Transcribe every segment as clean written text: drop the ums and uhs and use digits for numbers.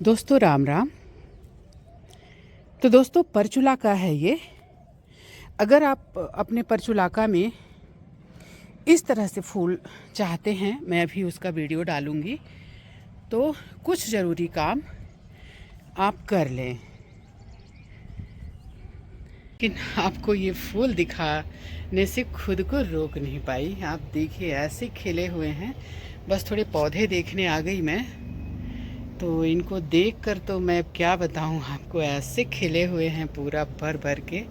दोस्तों राम राम। तो दोस्तों परचुलाका है ये। अगर आप अपने परचुलाका में इस तरह से फूल चाहते हैं, मैं अभी उसका वीडियो डालूंगी, तो कुछ ज़रूरी काम आप कर लें। लेकिन आपको ये फूल दिखाने से खुद को रोक नहीं पाई। आप देखिए ऐसे खिले हुए हैं, बस थोड़े पौधे देखने आ गई मैं, तो इनको देखकर तो मैं क्या बताऊं आपको, ऐसे खिले हुए हैं पूरा भर भर के।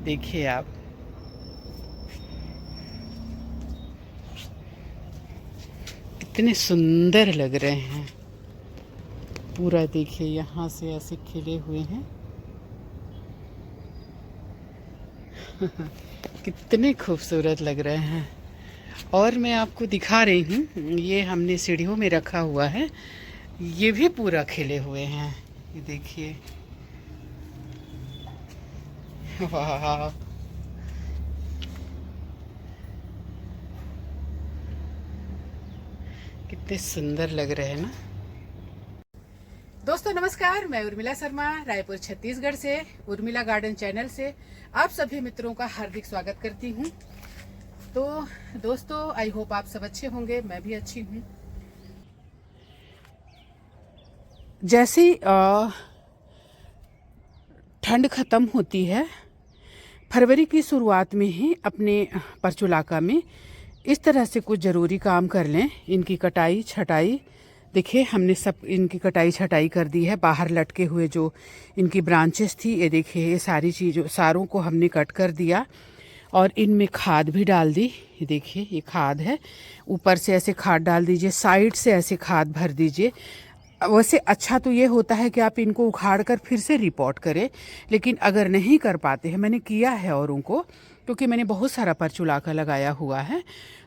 देखिए आप, कितने सुंदर लग रहे हैं। पूरा देखिए यहाँ से ऐसे खिले हुए हैं। कितने खूबसूरत लग रहे हैं। और मैं आपको दिखा रही हूँ, ये हमने सीढ़ियों में रखा हुआ है, ये भी पूरा खिले हुए हैं। ये देखिए, वाह, कितने सुंदर लग रहे हैं ना। दोस्तों नमस्कार, मैं उर्मिला शर्मा रायपुर छत्तीसगढ़ से उर्मिला गार्डन चैनल से आप सभी मित्रों का हार्दिक स्वागत करती हूँ। तो दोस्तों आई होप आप सब अच्छे होंगे, मैं भी अच्छी हूँ। जैसे ठंड ख़त्म होती है, फरवरी की शुरुआत में ही अपने परचुलाका में इस तरह से कुछ ज़रूरी काम कर लें। इनकी कटाई छटाई, देखिए हमने सब इनकी कटाई छटाई कर दी है। बाहर लटके हुए जो इनकी ब्रांचेस थी, ये देखिए, ये सारी चीज़ों सारों को हमने कट कर दिया और इनमें खाद भी डाल दी। ये देखिए, ये खाद है। ऊपर से ऐसे खाद डाल दीजिए, साइड से ऐसे खाद भर दीजिए। वैसे अच्छा तो ये होता है कि आप इनको उखाड़ कर फिर से रिपोर्ट करें, लेकिन अगर नहीं कर पाते हैं, मैंने किया है औरों को, क्योंकि मैंने बहुत सारा परचुलाका लगाया हुआ है,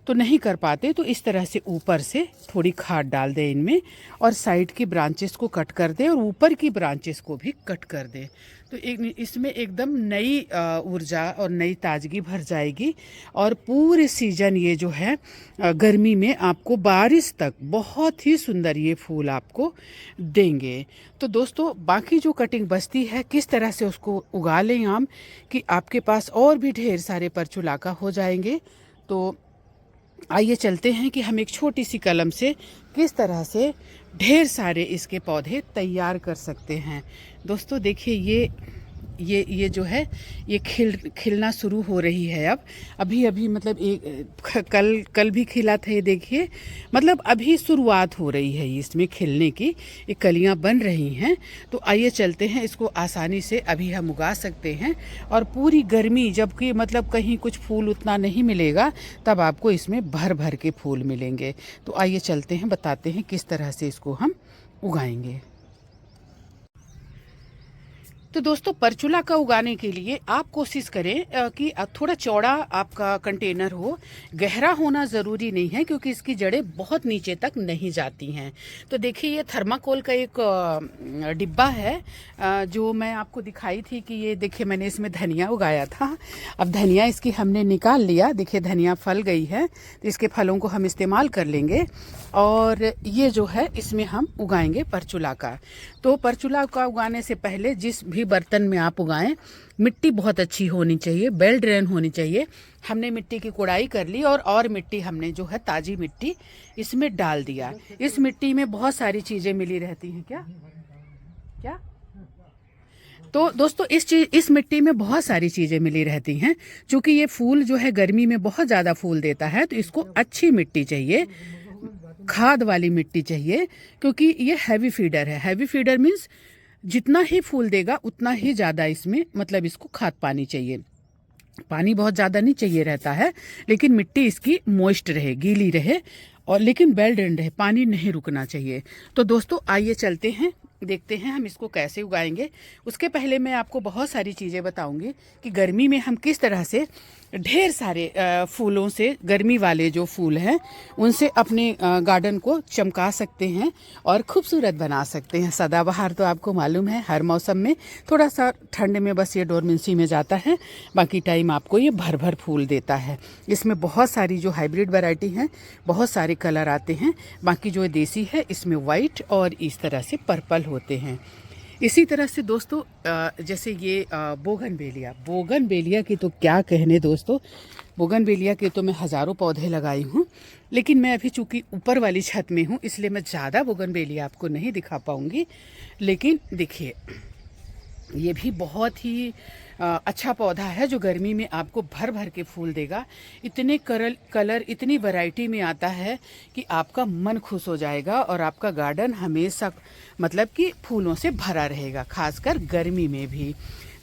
तो नहीं कर पाते तो इस तरह से ऊपर से थोड़ी खाद डाल दें इनमें, और साइड की ब्रांचेस को कट कर दें और ऊपर की ब्रांचेस को भी कट कर दें। तो इसमें एकदम नई ऊर्जा और नई ताजगी भर जाएगी। और पूरे सीजन ये जो है गर्मी में आपको बारिश तक बहुत ही सुंदर ये फूल आपको देंगे। तो दोस्तों बाकी जो कटिंग बचती है, किस तरह से उसको उगा लें हम कि आपके पास और भी ढेर सारे परचुलाका हो जाएंगे। तो आइए चलते हैं कि हम एक छोटी सी कलम से किस तरह से ढेर सारे इसके पौधे तैयार कर सकते हैं। दोस्तों देखिए, ये जो है ये खिलना शुरू हो रही है अब। अभी अभी मतलब एक कल भी खिला था, ये देखिए, मतलब अभी शुरुआत हो रही है इसमें खिलने की, ये कलियां बन रही हैं। तो आइए चलते हैं, इसको आसानी से अभी हम उगा सकते हैं। और पूरी गर्मी, जबकि मतलब कहीं कुछ फूल उतना नहीं मिलेगा, तब आपको इसमें भर भर के फूल मिलेंगे। तो आइए चलते हैं, बताते हैं किस तरह से इसको हम उगाएंगे। तो दोस्तों परचुलाका उगाने के लिए आप कोशिश करें कि थोड़ा चौड़ा आपका कंटेनर हो। गहरा होना ज़रूरी नहीं है, क्योंकि इसकी जड़ें बहुत नीचे तक नहीं जाती हैं। तो देखिए, ये थर्माकोल का एक डिब्बा है जो मैं आपको दिखाई थी कि ये देखिए मैंने इसमें धनिया उगाया था। अब धनिया इसकी हमने निकाल लिया, देखिए धनिया फल गई है, तो इसके फलों को हम इस्तेमाल कर लेंगे। और ये जो है इसमें हम उगाएंगे परचुलाका। तो परचुलाका उगाने से पहले जिस भी बर्तन में आप उगाएं, मिट्टी बहुत अच्छी होनी चाहिए, वेल ड्रेन होनी चाहिए। हमने मिट्टी की कोड़ाई कर ली और मिट्टी हमने जो है ताज़ी मिट्टी इसमें डाल दिया। इस मिट्टी में बहुत सारी चीज़ें मिली रहती हैं। क्या क्या तो दोस्तों इस मिट्टी में बहुत सारी चीज़ें मिली रहती हैं। चूँकि ये फूल जो है गर्मी में बहुत ज़्यादा फूल देता है, तो इसको अच्छी मिट्टी चाहिए, खाद वाली मिट्टी चाहिए, क्योंकि ये हैवी फीडर है। हैवी फीडर मीन्स जितना ही फूल देगा उतना ही ज़्यादा इसमें मतलब इसको खाद पानी चाहिए। पानी बहुत ज़्यादा नहीं चाहिए रहता है, लेकिन मिट्टी इसकी मॉइस्ट रहे, गीली रहे, और लेकिन वेल ड्रेन्ड रहे, पानी नहीं रुकना चाहिए। तो दोस्तों आइए चलते हैं, देखते हैं हम इसको कैसे उगाएंगे। उसके पहले मैं आपको बहुत सारी चीज़ें बताऊंगी कि गर्मी में हम किस तरह से ढेर सारे फूलों से, गर्मी वाले जो फूल हैं उनसे अपने गार्डन को चमका सकते हैं और खूबसूरत बना सकते हैं। सदाबहार तो आपको मालूम है हर मौसम में, थोड़ा सा ठंड में बस ये डोरमेंसी में जाता है, बाकी टाइम आपको ये भर भर फूल देता है। इसमें बहुत सारी जो हाइब्रिड वैरायटी हैं, बहुत सारे कलर आते हैं। बाकी जो देसी है इसमें वाइट और इस तरह से पर्पल होते हैं। इसी तरह से दोस्तों जैसे ये बोगनवेलिया की तो क्या कहने दोस्तों, बोगनवेलिया के तो मैं हज़ारों पौधे लगाई हूँ, लेकिन मैं अभी चूँकि ऊपर वाली छत में हूँ इसलिए मैं ज़्यादा बोगनवेलिया आपको नहीं दिखा पाऊँगी। लेकिन देखिए ये भी बहुत ही अच्छा पौधा है जो गर्मी में आपको भर भर के फूल देगा। इतने कलर इतनी वैरायटी में आता है कि आपका मन खुश हो जाएगा और आपका गार्डन हमेशा मतलब कि फूलों से भरा रहेगा, खासकर गर्मी में भी।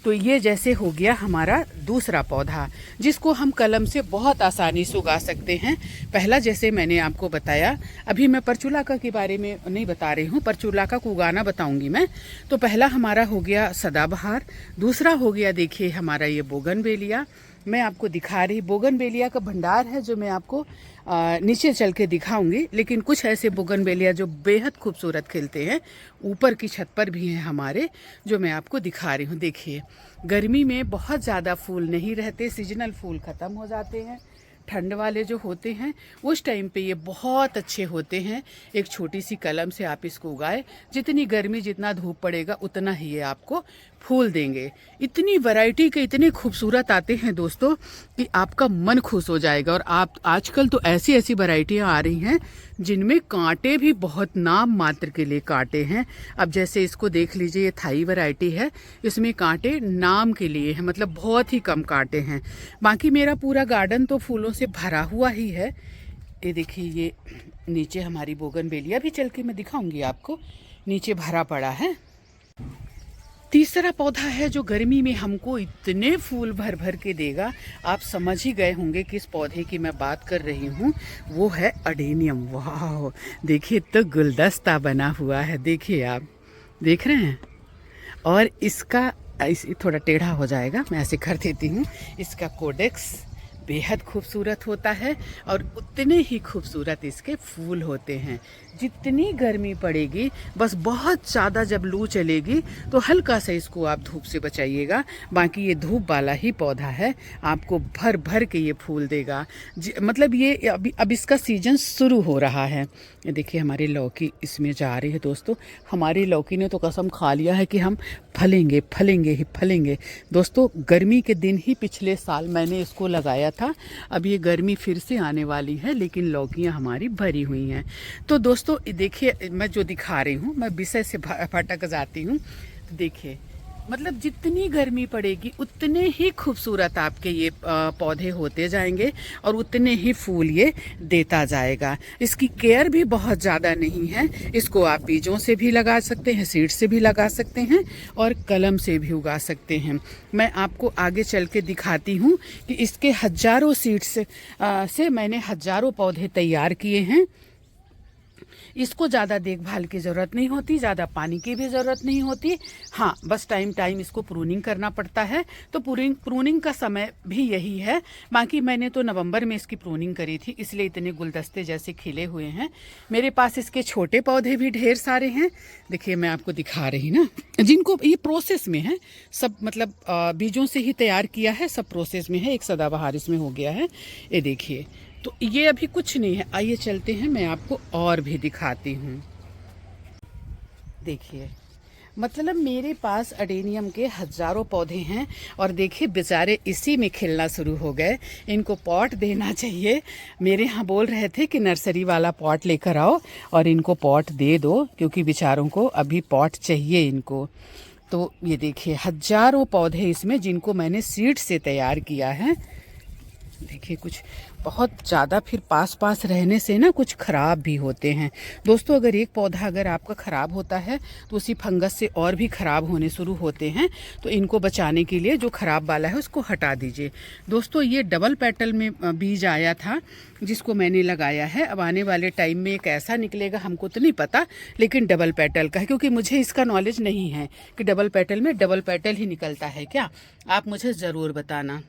तो ये जैसे हो गया हमारा दूसरा पौधा जिसको हम कलम से बहुत आसानी से उगा सकते हैं। पहला जैसे मैंने आपको बताया, अभी मैं परचुलाका के बारे में नहीं बता रही हूँ, परचुलाका को उगाना बताऊंगी मैं। तो पहला हमारा हो गया सदाबहार, दूसरा हो गया देखिए हमारा ये बोगनवेलिया। मैं आपको दिखा रही बोगनवेलिया का भंडार है जो मैं आपको नीचे चल के दिखाऊंगी। लेकिन कुछ ऐसे बोगनवेलिया जो बेहद खूबसूरत खिलते हैं ऊपर की छत पर भी हैं हमारे, जो मैं आपको दिखा रही हूँ। देखिए गर्मी में बहुत ज़्यादा फूल नहीं रहते, सीजनल फूल ख़त्म हो जाते हैं। ठंड वाले जो होते हैं उस टाइम पे ये बहुत अच्छे होते हैं। एक छोटी सी कलम से आप इसको उगाए, जितनी गर्मी जितना धूप पड़ेगा उतना ही ये आपको फूल देंगे। इतनी वैरायटी के इतने खूबसूरत आते हैं दोस्तों कि आपका मन खुश हो जाएगा। और आप आजकल तो ऐसी ऐसी वैरायटियाँ आ रही हैं जिनमें कांटे भी बहुत नाम मात्र के लिए कांटे हैं। अब जैसे इसको देख लीजिए, ये थाई वैरायटी है, इसमें कांटे नाम के लिए हैं, मतलब बहुत ही कम कांटे हैं। बाकी मेरा पूरा गार्डन तो फूलों से भरा हुआ ही है। ये देखिए ये नीचे हमारी बोगनवेलिया भी चल के मैं दिखाऊंगी आपको, नीचे भरा पड़ा है। तीसरा पौधा है जो गर्मी में हमको इतने फूल भर भर के देगा, आप समझ ही गए होंगे किस पौधे की मैं बात कर रही हूँ। वो है अडेनियम। वाह देखिए तो गुलदस्ता बना हुआ है, देखिए आप देख रहे हैं। और इसका थोड़ा टेढ़ा हो जाएगा, मैं ऐसे कर देती हूँ। इसका कोडेक्स बेहद खूबसूरत होता है और उतने ही खूबसूरत इसके फूल होते हैं। जितनी गर्मी पड़ेगी, बस बहुत ज़्यादा जब लू चलेगी तो हल्का सा इसको आप धूप से बचाइएगा। बाकी ये धूप वाला ही पौधा है, आपको भर भर के ये फूल देगा। मतलब ये अब इसका सीजन शुरू हो रहा है। ये देखिए हमारी लौकी इसमें जा रही है दोस्तों। हमारी लौकी ने तो कसम खा लिया है कि हम फलेंगे फलेंगे ही फलेंगे। दोस्तों गर्मी के दिन ही पिछले साल मैंने इसको लगाया था। अब ये गर्मी फिर से आने वाली है लेकिन लौकियाँ हमारी भरी हुई हैं। तो दोस्तों देखिए मैं जो दिखा रही हूँ, मैं विषय से भटक जाती हूँ। तो देखिए मतलब जितनी गर्मी पड़ेगी उतने ही खूबसूरत आपके ये पौधे होते जाएंगे और उतने ही फूल ये देता जाएगा। इसकी केयर भी बहुत ज़्यादा नहीं है। इसको आप बीजों से भी लगा सकते हैं, सीड से भी लगा सकते हैं और कलम से भी उगा सकते हैं। मैं आपको आगे चल के दिखाती हूँ कि इसके हजारों सीड्स से मैंने हजारों पौधे तैयार किए हैं। इसको ज़्यादा देखभाल की ज़रूरत नहीं होती, ज़्यादा पानी की भी ज़रूरत नहीं होती। हाँ बस टाइम इसको प्रूनिंग करना पड़ता है। तो प्रूनिंग का समय भी यही है। बाकी मैंने तो नवंबर में इसकी प्रूनिंग करी थी, इसलिए इतने गुलदस्ते जैसे खिले हुए हैं। मेरे पास इसके छोटे पौधे भी ढेर सारे हैं। देखिए मैं आपको दिखा रही ना, जिनको ये प्रोसेस में है सब, मतलब बीजों से ही तैयार किया है, सब प्रोसेस में है। एक सदाबहार इसमें हो गया है, ये देखिए। तो ये अभी कुछ नहीं है, आइए चलते हैं, मैं आपको और भी दिखाती हूँ। देखिए मतलब मेरे पास अडेनियम के हजारों पौधे हैं और देखिए बेचारे इसी में खिलना शुरू हो गए। इनको पॉट देना चाहिए। मेरे यहाँ बोल रहे थे कि नर्सरी वाला पॉट लेकर आओ और इनको पॉट दे दो, क्योंकि बेचारों को अभी पॉट चाहिए इनको। तो ये देखिए हजारों पौधे इसमें, जिनको मैंने सीड से तैयार किया है। देखिए कुछ बहुत ज़्यादा फिर पास रहने से ना कुछ ख़राब भी होते हैं दोस्तों। अगर एक पौधा अगर आपका ख़राब होता है तो उसी फंगस से और भी ख़राब होने शुरू होते हैं। तो इनको बचाने के लिए जो ख़राब वाला है उसको हटा दीजिए। दोस्तों ये डबल पेटल में बीज आया था जिसको मैंने लगाया है। अब आने वाले टाइम में एक ऐसा निकलेगा, हमको तो नहीं पता, लेकिन डबल पेटल का है, क्योंकि मुझे इसका नॉलेज नहीं है कि डबल पेटल में डबल पेटल ही निकलता है क्या। आप मुझे ज़रूर बताना।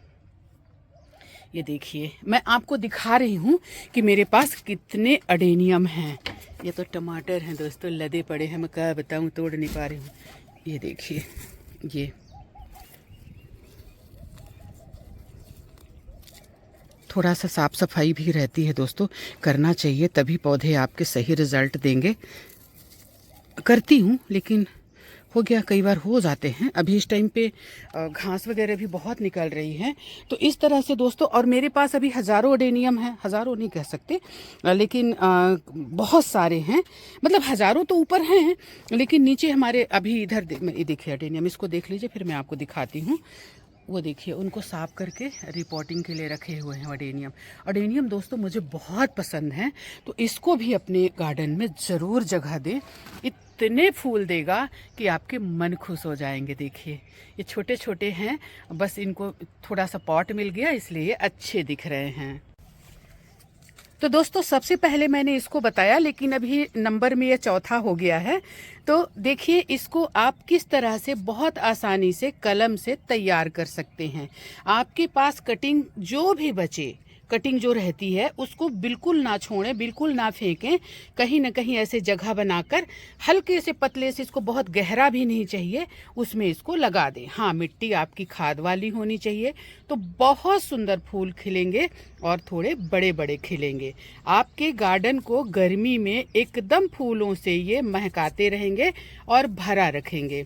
ये देखिए, मैं आपको दिखा रही हूँ कि मेरे पास कितने अडेनियम हैं। ये तो टमाटर हैं दोस्तों, लदे पड़े हैं, मैं क्या बताऊँ, तोड़ नहीं पा रही हूँ। ये देखिए, ये थोड़ा सा साफ सफाई भी रहती है दोस्तों, करना चाहिए, तभी पौधे आपके सही रिजल्ट देंगे। करती हूँ, लेकिन हो गया, कई बार हो जाते हैं। अभी इस टाइम पे घास वगैरह भी बहुत निकल रही है, तो इस तरह से दोस्तों। और मेरे पास अभी हज़ारों अडेनियम हैं, हज़ारों नहीं कह सकते, लेकिन बहुत सारे हैं, मतलब हज़ारों तो ऊपर हैं, लेकिन नीचे हमारे अभी इधर ये देखिए अडेनियम, इसको देख लीजिए, फिर मैं आपको दिखाती हूँ। वो देखिए, उनको साफ करके रिपोर्टिंग के लिए रखे हुए हैं अडेनियम। अडेनियम दोस्तों मुझे बहुत पसंद है, तो इसको भी अपने गार्डन में ज़रूर जगह दें। इतने फूल देगा कि आपके मन खुश हो जाएंगे। देखिए, ये छोटे छोटे हैं, बस इनको थोड़ा सा पॉट मिल गया, इसलिए ये अच्छे दिख रहे हैं। तो दोस्तों सबसे पहले मैंने इसको बताया, लेकिन अभी नंबर में ये चौथा हो गया है। तो देखिए, इसको आप किस तरह से बहुत आसानी से कलम से तैयार कर सकते हैं। आपके पास कटिंग जो भी बचे, कटिंग जो रहती है उसको बिल्कुल ना छोड़ें, बिल्कुल ना फेंकें, कहीं ना कहीं ऐसे जगह बनाकर हल्के से पतले से, इसको बहुत गहरा भी नहीं चाहिए, उसमें इसको लगा दें। हाँ, मिट्टी आपकी खाद वाली होनी चाहिए, तो बहुत सुंदर फूल खिलेंगे और थोड़े बड़े बड़े खिलेंगे। आपके गार्डन को गर्मी में एकदम फूलों से ये महकाते रहेंगे और भरा रखेंगे।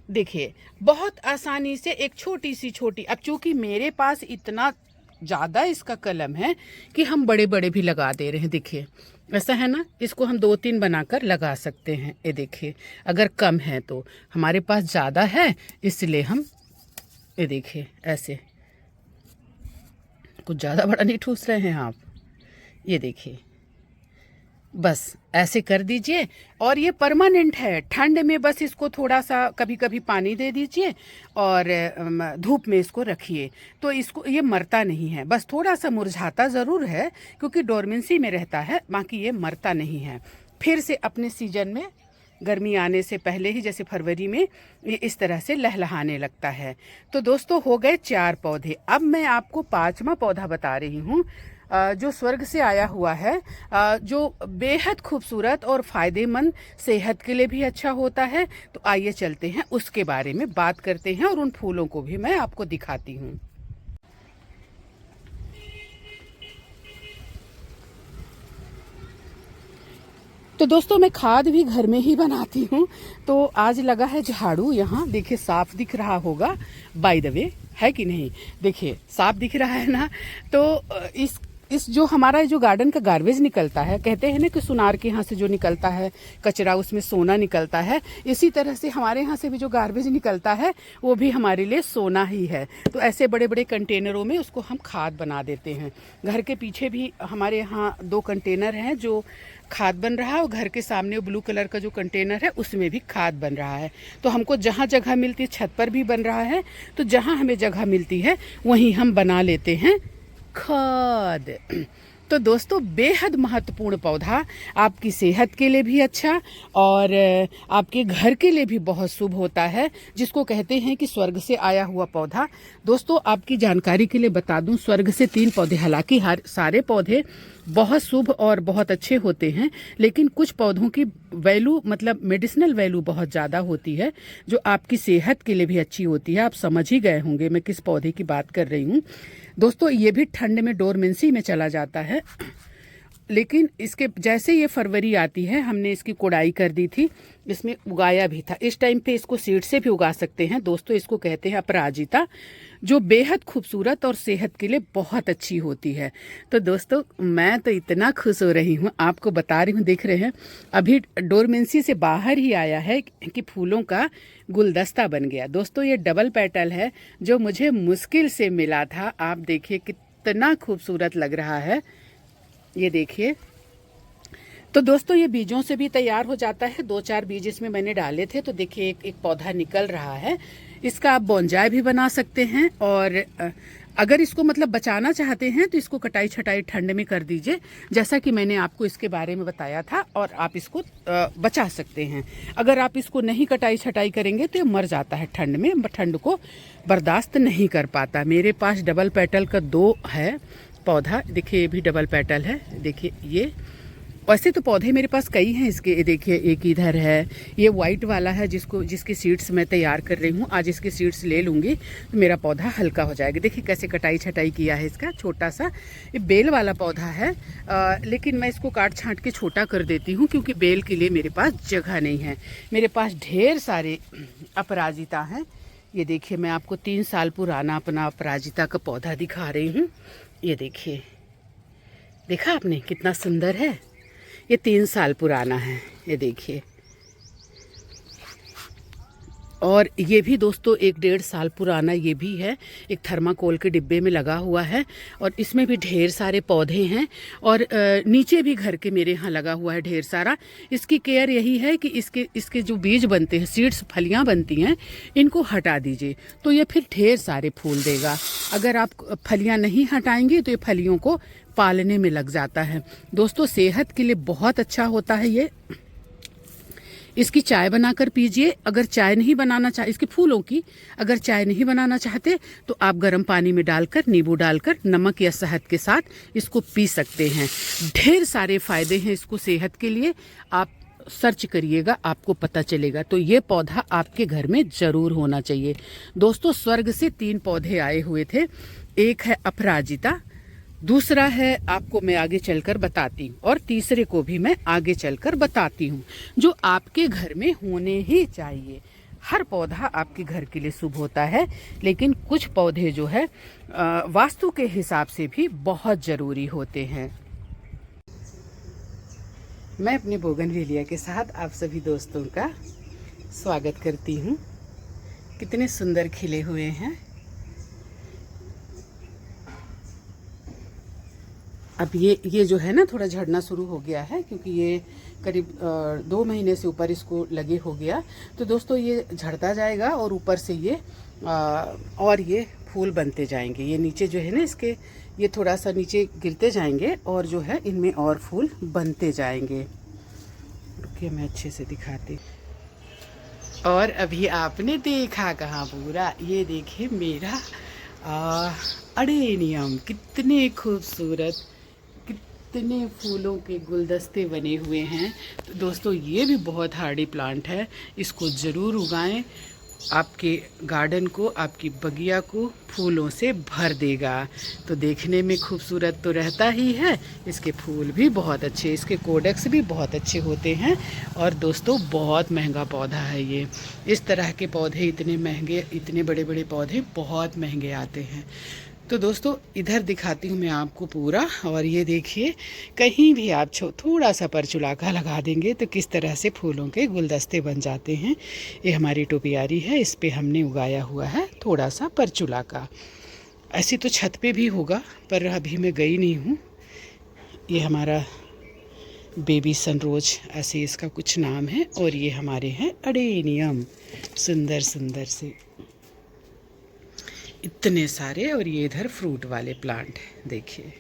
देखिए, बहुत आसानी से एक छोटी सी छोटी, अब चूंकि मेरे पास इतना ज़्यादा इसका कलम है कि हम बड़े बड़े भी लगा दे रहे हैं। देखिए, ऐसा है ना, इसको हम 2-3 बनाकर लगा सकते हैं। ये देखिए, अगर कम है तो, हमारे पास ज़्यादा है इसलिए हम, ये देखिए ऐसे, कुछ ज़्यादा बड़ा नहीं ठूस रहे हैं आप, ये देखिए, बस ऐसे कर दीजिए। और ये परमानेंट है, ठंड में बस इसको थोड़ा सा कभी कभी पानी दे दीजिए और धूप में इसको रखिए, तो इसको ये मरता नहीं है। बस थोड़ा सा मुरझाता ज़रूर है क्योंकि डोरमेंसी में रहता है, बाकी ये मरता नहीं है। फिर से अपने सीजन में, गर्मी आने से पहले ही, जैसे फरवरी में, ये इस तरह से लहलहाने लगता है। तो दोस्तों हो गए 4 पौधे। अब मैं आपको 5वां पौधा बता रही हूँ, जो स्वर्ग से आया हुआ है, जो बेहद खूबसूरत और फ़ायदेमंद, सेहत के लिए भी अच्छा होता है। तो आइए चलते हैं, उसके बारे में बात करते हैं और उन फूलों को भी मैं आपको दिखाती हूँ। तो दोस्तों मैं खाद भी घर में ही बनाती हूँ। तो आज लगा है झाड़ू, यहाँ देखिए साफ दिख रहा होगा, बाय द वे, है कि नहीं? देखिए साफ दिख रहा है ना। तो इस जो हमारा जो गार्डन का गार्बेज निकलता है, कहते हैं ना कि सुनार के यहाँ से जो निकलता है कचरा, उसमें सोना निकलता है, इसी तरह से हमारे यहाँ से भी जो गार्बेज निकलता है वो भी हमारे लिए सोना ही है। तो ऐसे बड़े बड़े कंटेनरों में उसको हम खाद बना देते हैं। घर के पीछे भी हमारे यहाँ 2 कंटेनर हैं जो खाद बन रहा है, और घर के सामने ब्लू कलर का जो कंटेनर है उसमें भी खाद बन रहा है। तो हमको जहाँ जगह मिलती है, छत पर भी बन रहा है, तो जहाँ हमें जगह मिलती है वहीं हम बना लेते हैं खाद। तो दोस्तों बेहद महत्वपूर्ण पौधा, आपकी सेहत के लिए भी अच्छा और आपके घर के लिए भी बहुत शुभ होता है, जिसको कहते हैं कि स्वर्ग से आया हुआ पौधा। दोस्तों आपकी जानकारी के लिए बता दूं, स्वर्ग से 3 पौधे, हालांकि हर सारे पौधे बहुत शुभ और बहुत अच्छे होते हैं, लेकिन कुछ पौधों की वैल्यू, मतलब मेडिसिनल वैल्यू बहुत ज़्यादा होती है, जो आपकी सेहत के लिए भी अच्छी होती है। आप समझ ही गए होंगे मैं किस पौधे की बात कर रही हूँ। दोस्तों ये भी ठंड में डोरमेंसी में चला जाता है, लेकिन इसके जैसे ये फरवरी आती है, हमने इसकी कोड़ाई कर दी थी, इसमें उगाया भी था। इस टाइम पे इसको सीड से भी उगा सकते हैं। दोस्तों इसको कहते हैं अपराजिता, जो बेहद खूबसूरत और सेहत के लिए बहुत अच्छी होती है। तो दोस्तों मैं तो इतना खुश हो रही हूँ, आपको बता रही हूँ। देख रहे हैं अभी डोरमेंसी से बाहर ही आया है कि फूलों का गुलदस्ता बन गया। दोस्तों ये डबल पेटल है जो मुझे मुश्किल से मिला था। आप देखिए कितना खूबसूरत लग रहा है, ये देखिए। तो दोस्तों ये बीजों से भी तैयार हो जाता है। 2-4 बीज इसमें मैंने डाले थे, तो देखिए एक पौधा निकल रहा है। इसका आप बोनजाई भी बना सकते हैं, और अगर इसको मतलब बचाना चाहते हैं तो इसको कटाई छटाई ठंड में कर दीजिए, जैसा कि मैंने आपको इसके बारे में बताया था, और आप इसको बचा सकते हैं। अगर आप इसको नहीं कटाई छटाई करेंगे तो ये मर जाता है ठंड में, ठंड को बर्दाश्त नहीं कर पाता। मेरे पास डबल पेटल का 2 है पौधा, देखिए ये भी डबल पेटल है। देखिए ये, वैसे तो पौधे मेरे पास कई हैं इसके, देखिए एक इधर है, ये वाइट वाला है जिसकी सीड्स मैं तैयार कर रही हूँ। आज इसके सीड्स ले लूँगी तो मेरा पौधा हल्का हो जाएगा। देखिए कैसे कटाई छटाई किया है इसका, छोटा सा ये बेल वाला पौधा है, लेकिन मैं इसको काट छाँट के छोटा कर देती हूँ क्योंकि बेल के लिए मेरे पास जगह नहीं है। मेरे पास ढेर सारे अपराजिता हैं। ये देखिए मैं आपको 3 साल पुराना अपना अपराजिता का पौधा दिखा रही हूँ। ये देखिए, देखा आपने कितना सुंदर है, ये 3 साल पुराना है, ये देखिए। और ये भी दोस्तों 1-1.5 साल पुराना ये भी है, एक थर्माकोल के डिब्बे में लगा हुआ है, और इसमें भी ढेर सारे पौधे हैं। और नीचे भी घर के मेरे यहाँ लगा हुआ है ढेर सारा। इसकी केयर यही है कि इसके जो बीज बनते हैं, सीड्स फलियाँ बनती हैं, इनको हटा दीजिए तो ये फिर ढेर सारे फूल देगा। अगर आप फलियाँ नहीं हटाएंगे तो ये फलियों को पालने में लग जाता है। दोस्तों सेहत के लिए बहुत अच्छा होता है ये। इसकी चाय बनाकर पीजिए। अगर चाय नहीं बनाना चाहे, इसके फूलों की अगर चाय नहीं बनाना चाहते तो आप गर्म पानी में डालकर, नींबू डालकर, नमक या शहद के साथ इसको पी सकते हैं। ढेर सारे फायदे हैं इसको सेहत के लिए, आप सर्च करिएगा आपको पता चलेगा। तो ये पौधा आपके घर में ज़रूर होना चाहिए। दोस्तों स्वर्ग से 3 पौधे आए हुए थे, एक है अपराजिता, दूसरा है आपको मैं आगे चलकर बताती हूँ, और तीसरे को भी मैं आगे चलकर बताती हूँ, जो आपके घर में होने ही चाहिए। हर पौधा आपके घर के लिए शुभ होता है, लेकिन कुछ पौधे जो है वास्तु के हिसाब से भी बहुत ज़रूरी होते हैं। मैं अपने बोगनवेलिया के साथ आप सभी दोस्तों का स्वागत करती हूँ। कितने सुंदर खिले हुए हैं। अब ये जो है ना थोड़ा झड़ना शुरू हो गया है, क्योंकि ये करीब 2 महीने से ऊपर इसको लगे हो गया। तो दोस्तों ये झड़ता जाएगा और ऊपर से ये और ये फूल बनते जाएंगे। ये नीचे जो है ना इसके, ये थोड़ा सा नीचे गिरते जाएंगे और जो है इनमें और फूल बनते जाएंगे। रुकिए मैं अच्छे से दिखाती। और अभी आपने देखा कहाँ पूरा, ये देखिए मेरा अडेनियम, कितने खूबसूरत, कितने फूलों के गुलदस्ते बने हुए हैं। तो दोस्तों ये भी बहुत हार्डी प्लांट है, इसको ज़रूर उगाएं। आपके गार्डन को, आपकी बगिया को फूलों से भर देगा। तो देखने में खूबसूरत तो रहता ही है, इसके फूल भी बहुत अच्छे, इसके कोडेक्स भी बहुत अच्छे होते हैं। और दोस्तों बहुत महंगा पौधा है ये। इस तरह के पौधे इतने महंगे, इतने बड़े बड़े पौधे बहुत महंगे आते हैं। तो दोस्तों इधर दिखाती हूँ मैं आपको पूरा। और ये देखिए, कहीं भी आप थोड़ा सा परचुलाका लगा देंगे तो किस तरह से फूलों के गुलदस्ते बन जाते हैं। ये हमारी टोपियारी है, इस पे हमने उगाया हुआ है थोड़ा सा परचुलाका। ऐसे तो छत पे भी होगा, पर अभी मैं गई नहीं हूँ। ये हमारा बेबी सनरोज, ऐसे इसका कुछ नाम है। और ये हमारे हैं अडेनियम, सुंदर सुंदर से इतने सारे। और ये इधर फ्रूट वाले प्लांट है, देखिए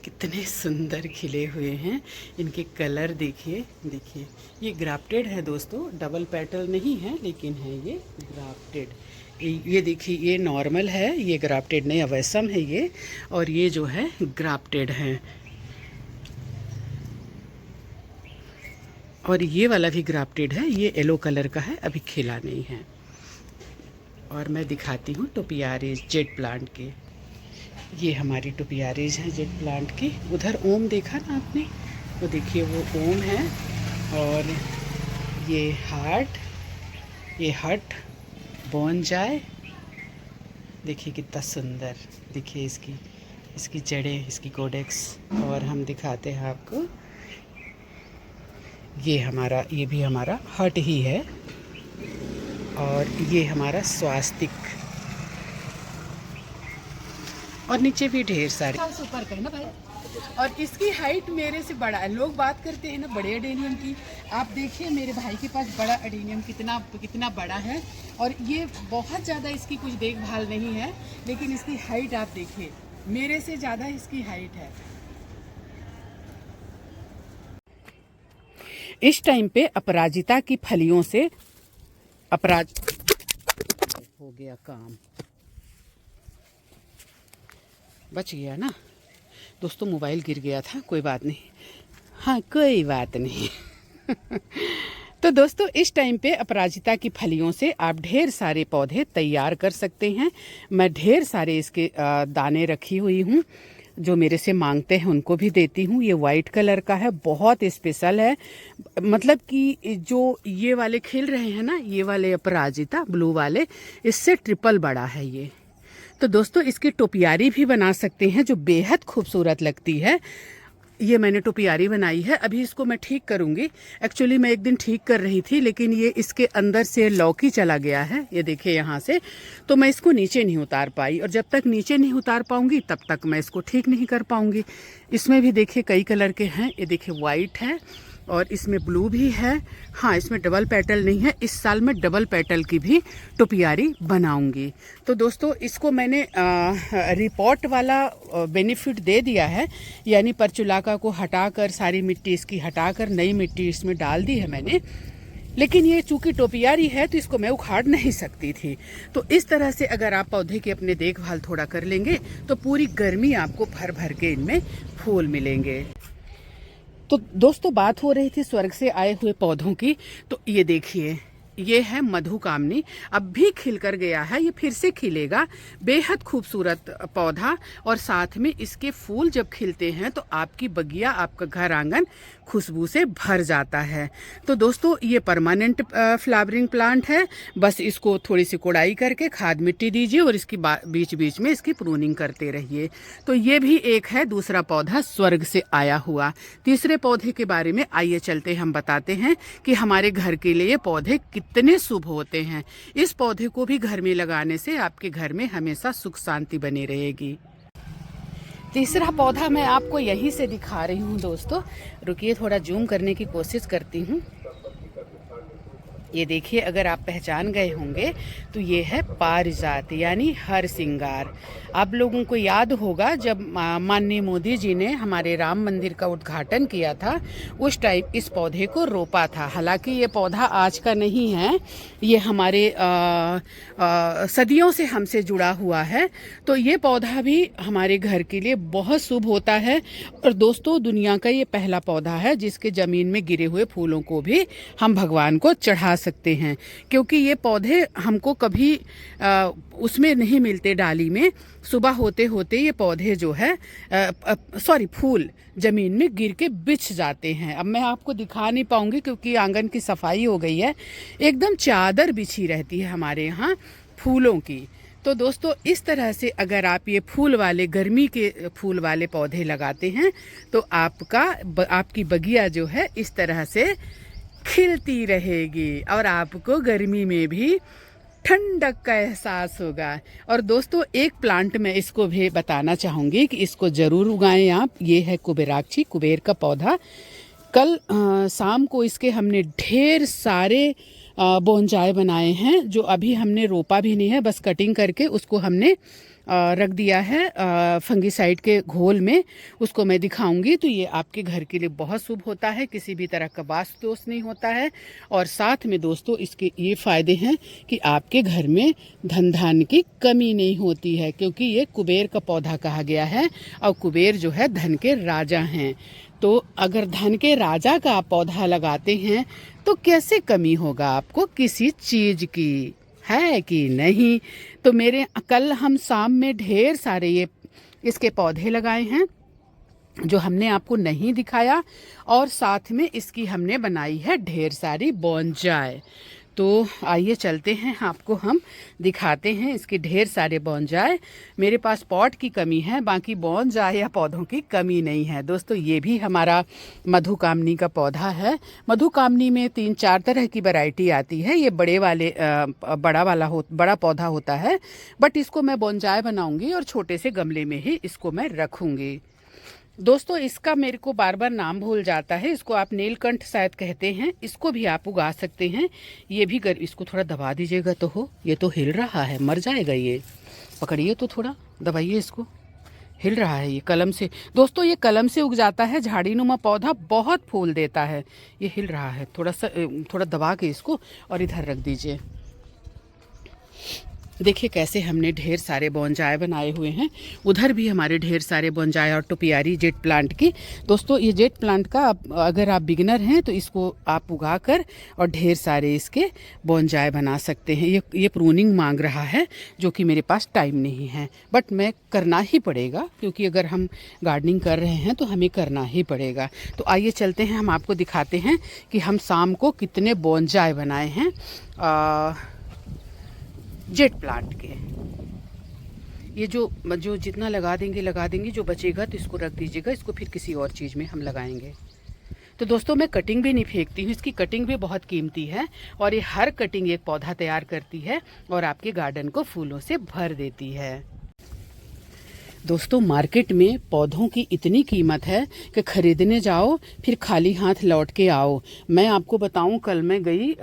कितने सुंदर खिले हुए हैं। इनके कलर देखिए, देखिए ये ग्राफ्टेड है दोस्तों, डबल पेटल नहीं है, लेकिन है ये ग्राफ्टेड। ये देखिए ये नॉर्मल है, ये ग्राफ्टेड नहीं, अवैसम है ये। और ये जो है ग्राफ्टेड है। और ये वाला भी ग्राफ्टेड है, ये येलो कलर का है, अभी खिला नहीं है। और मैं दिखाती हूँ टोपियारीज जेट प्लांट के। ये हमारी टोपियारीज हैं जेट प्लांट की। उधर ओम देखा ना आपने, तो देखिए वो ओम है। और ये हार्ट, ये हट बोनजाय, देखिए कितना सुंदर। देखिए इसकी जड़ें, इसकी कोडेक्स। और हम दिखाते हैं आपको, ये भी हमारा हट ही है। और ये हमारा स्वास्तिक, और नीचे भी ढेर सारे ऊपर का है ना भाई। और इसकी हाइट मेरे से बड़ा है। लोग बात करते हैं ना बड़े एडेनियम की, आप देखिए मेरे भाई के पास बड़ा एडेनियम कितना बड़ा है। और ये बहुत ज़्यादा इसकी कुछ देखभाल नहीं है, लेकिन इसकी हाइट आप देखिए मेरे से ज़्यादा इसकी हाइट है। इस टाइम पे अपराजिता की फलियों से हो गया काम, बच गया ना दोस्तों। मोबाइल गिर गया था, कोई बात नहीं, हाँ कोई बात नहीं। तो दोस्तों इस टाइम पे अपराजिता की फलियों से आप ढेर सारे पौधे तैयार कर सकते हैं। मैं ढेर सारे इसके दाने रखी हुई हूँ, जो मेरे से मांगते हैं उनको भी देती हूँ। ये वाइट कलर का है, बहुत स्पेशल है। मतलब कि जो ये वाले खिल रहे हैं ना, ये वाले अपराजिता ब्लू वाले, इससे ट्रिपल बड़ा है ये। तो दोस्तों इसकी टोपियारी भी बना सकते हैं, जो बेहद खूबसूरत लगती है। ये मैंने टोपियारी बनाई है, अभी इसको मैं ठीक करूंगी। एक्चुअली मैं एक दिन ठीक कर रही थी, लेकिन ये इसके अंदर से लौकी चला गया है, ये देखिए यहाँ से, तो मैं इसको नीचे नहीं उतार पाई। और जब तक नीचे नहीं उतार पाऊंगी तब तक मैं इसको ठीक नहीं कर पाऊंगी। इसमें भी देखिए कई कलर के हैं, ये देखिए वाइट है और इसमें ब्लू भी है। हाँ, इसमें डबल पेटल नहीं है, इस साल मैं डबल पेटल की भी टोपियारी बनाऊंगी। तो दोस्तों इसको मैंने रिपोर्ट वाला बेनिफिट दे दिया है, यानी परचुलाका को हटाकर, सारी मिट्टी इसकी हटाकर नई मिट्टी इसमें डाल दी है मैंने। लेकिन ये चूंकि टोपियारी है तो इसको मैं उखाड़ नहीं सकती थी। तो इस तरह से अगर आप पौधे की अपने देखभाल थोड़ा कर लेंगे तो पूरी गर्मी आपको भर भर के इनमें फूल मिलेंगे। तो दोस्तों बात हो रही थी स्वर्ग से आए हुए पौधों की, तो ये देखिए ये है मधुकामनी, अब भी खिल कर गया है, ये फिर से खिलेगा। बेहद खूबसूरत पौधा, और साथ में इसके फूल जब खिलते हैं तो आपकी बगिया, आपका घर आंगन खुशबू से भर जाता है। तो दोस्तों ये परमानेंट फ्लावरिंग प्लांट है, बस इसको थोड़ी सी कोड़ाई करके खाद मिट्टी दीजिए और इसकी बीच बीच में इसकी प्रूनिंग करते रहिए। तो ये भी एक है दूसरा पौधा स्वर्ग से आया हुआ। तीसरे पौधे के बारे में आइए चलते हम बताते हैं कि हमारे घर के लिए पौधे कितने शुभ होते हैं। इस पौधे को भी घर में लगाने से आपके घर में हमेशा सुख शांति बनी रहेगी। तीसरा पौधा मैं आपको यहीं से दिखा रही हूँ दोस्तों, रुकिए थोड़ा जूम करने की कोशिश करती हूँ। ये देखिए, अगर आप पहचान गए होंगे तो ये है पारिजात यानी हर सिंगार। आप लोगों को याद होगा जब माननीय मोदी जी ने हमारे राम मंदिर का उद्घाटन किया था, उस टाइम इस पौधे को रोपा था। हालांकि ये पौधा आज का नहीं है, ये हमारे सदियों से हमसे जुड़ा हुआ है। तो ये पौधा भी हमारे घर के लिए बहुत शुभ होता है। और दोस्तों दुनिया का ये पहला पौधा है जिसके ज़मीन में गिरे हुए फूलों को भी हम भगवान को चढ़ा सकते हैं, क्योंकि ये पौधे हमको कभी उसमें नहीं मिलते डाली में। सुबह होते होते ये पौधे जो है फूल जमीन में गिर के बिछ जाते हैं। अब मैं आपको दिखा नहीं पाऊंगी क्योंकि आंगन की सफाई हो गई है, एकदम चादर बिछी रहती है हमारे यहाँ फूलों की। तो दोस्तों इस तरह से अगर आप ये फूल वाले, गर्मी के फूल वाले पौधे लगाते हैं तो आपकी बगिया जो है इस तरह से खिलती रहेगी और आपको गर्मी में भी ठंडक का एहसास होगा। और दोस्तों एक प्लांट मैं इसको भी बताना चाहूँगी कि इसको ज़रूर उगाएं आप। ये है कुबेराक्षी, कुबेर का पौधा। कल शाम को इसके हमने ढेर सारे बोनजाई बनाए हैं, जो अभी हमने रोपा भी नहीं है, बस कटिंग करके उसको हमने रख दिया है फंगीसाइड के घोल में। उसको मैं दिखाऊंगी। तो ये आपके घर के लिए बहुत शुभ होता है, किसी भी तरह का वास्तु दोष नहीं होता है। और साथ में दोस्तों इसके ये फायदे हैं कि आपके घर में धन धान्य की कमी नहीं होती है, क्योंकि ये कुबेर का पौधा कहा गया है और कुबेर जो है धन के राजा हैं। तो अगर धन के राजा का आप पौधा लगाते हैं तो कैसे कमी होगा आपको किसी चीज की, है कि नहीं। तो मेरे कल हम शाम में ढेर सारे ये इसके पौधे लगाए हैं जो हमने आपको नहीं दिखाया, और साथ में इसकी हमने बनाई है ढेर सारी बोनजाई। तो आइए चलते हैं, आपको हम दिखाते हैं इसके ढेर सारे बोनजाय। मेरे पास पॉट की कमी है, बाकी बोनजाय या पौधों की कमी नहीं है दोस्तों। ये भी हमारा मधुकामनी का पौधा है। मधुकामनी में 3-4 तरह की वैरायटी आती है। ये बड़ा पौधा होता है, बट इसको मैं बोनजाय बनाऊंगी और छोटे से गमले में ही इसको मैं रखूंगी। दोस्तों इसका मेरे को बार बार नाम भूल जाता है। इसको आप नीलकंठ शायद कहते हैं। इसको भी आप उगा सकते हैं। ये भी इसको थोड़ा दबा दीजिएगा तो हो। ये तो हिल रहा है, मर जाएगा ये। पकड़िए तो थोड़ा दबाइए इसको, हिल रहा है ये कलम से। दोस्तों ये कलम से उग जाता है, झाड़ी नुमा पौधा, बहुत फूल देता है। ये हिल रहा है, थोड़ा दबा के इसको और इधर रख दीजिए। देखिए कैसे हमने ढेर सारे बोनजाय बनाए हुए हैं। उधर भी हमारे ढेर सारे बोनजाय और टोपियारी जेट प्लांट की। दोस्तों ये जेट प्लांट का अगर आप बिगिनर हैं तो इसको आप उगा कर और ढेर सारे इसके बोनजाय बना सकते हैं। ये प्रूनिंग मांग रहा है, जो कि मेरे पास टाइम नहीं है, बट मैं करना ही पड़ेगा, क्योंकि अगर हम गार्डनिंग कर रहे हैं तो हमें करना ही पड़ेगा। तो आइए चलते हैं, हम आपको दिखाते हैं कि हम शाम को कितने बोनजाय बनाए हैं जेट प्लांट के। ये जो जितना लगा देंगे, जो बचेगा तो इसको रख दीजिएगा। इसको फिर किसी और चीज़ में हम लगाएंगे। तो दोस्तों मैं कटिंग भी नहीं फेंकती हूँ, इसकी कटिंग भी बहुत कीमती है और ये हर कटिंग एक पौधा तैयार करती है और आपके गार्डन को फूलों से भर देती है। दोस्तों मार्केट में पौधों की इतनी कीमत है कि खरीदने जाओ फिर खाली हाथ लौट के आओ। मैं आपको बताऊं, कल मैं गई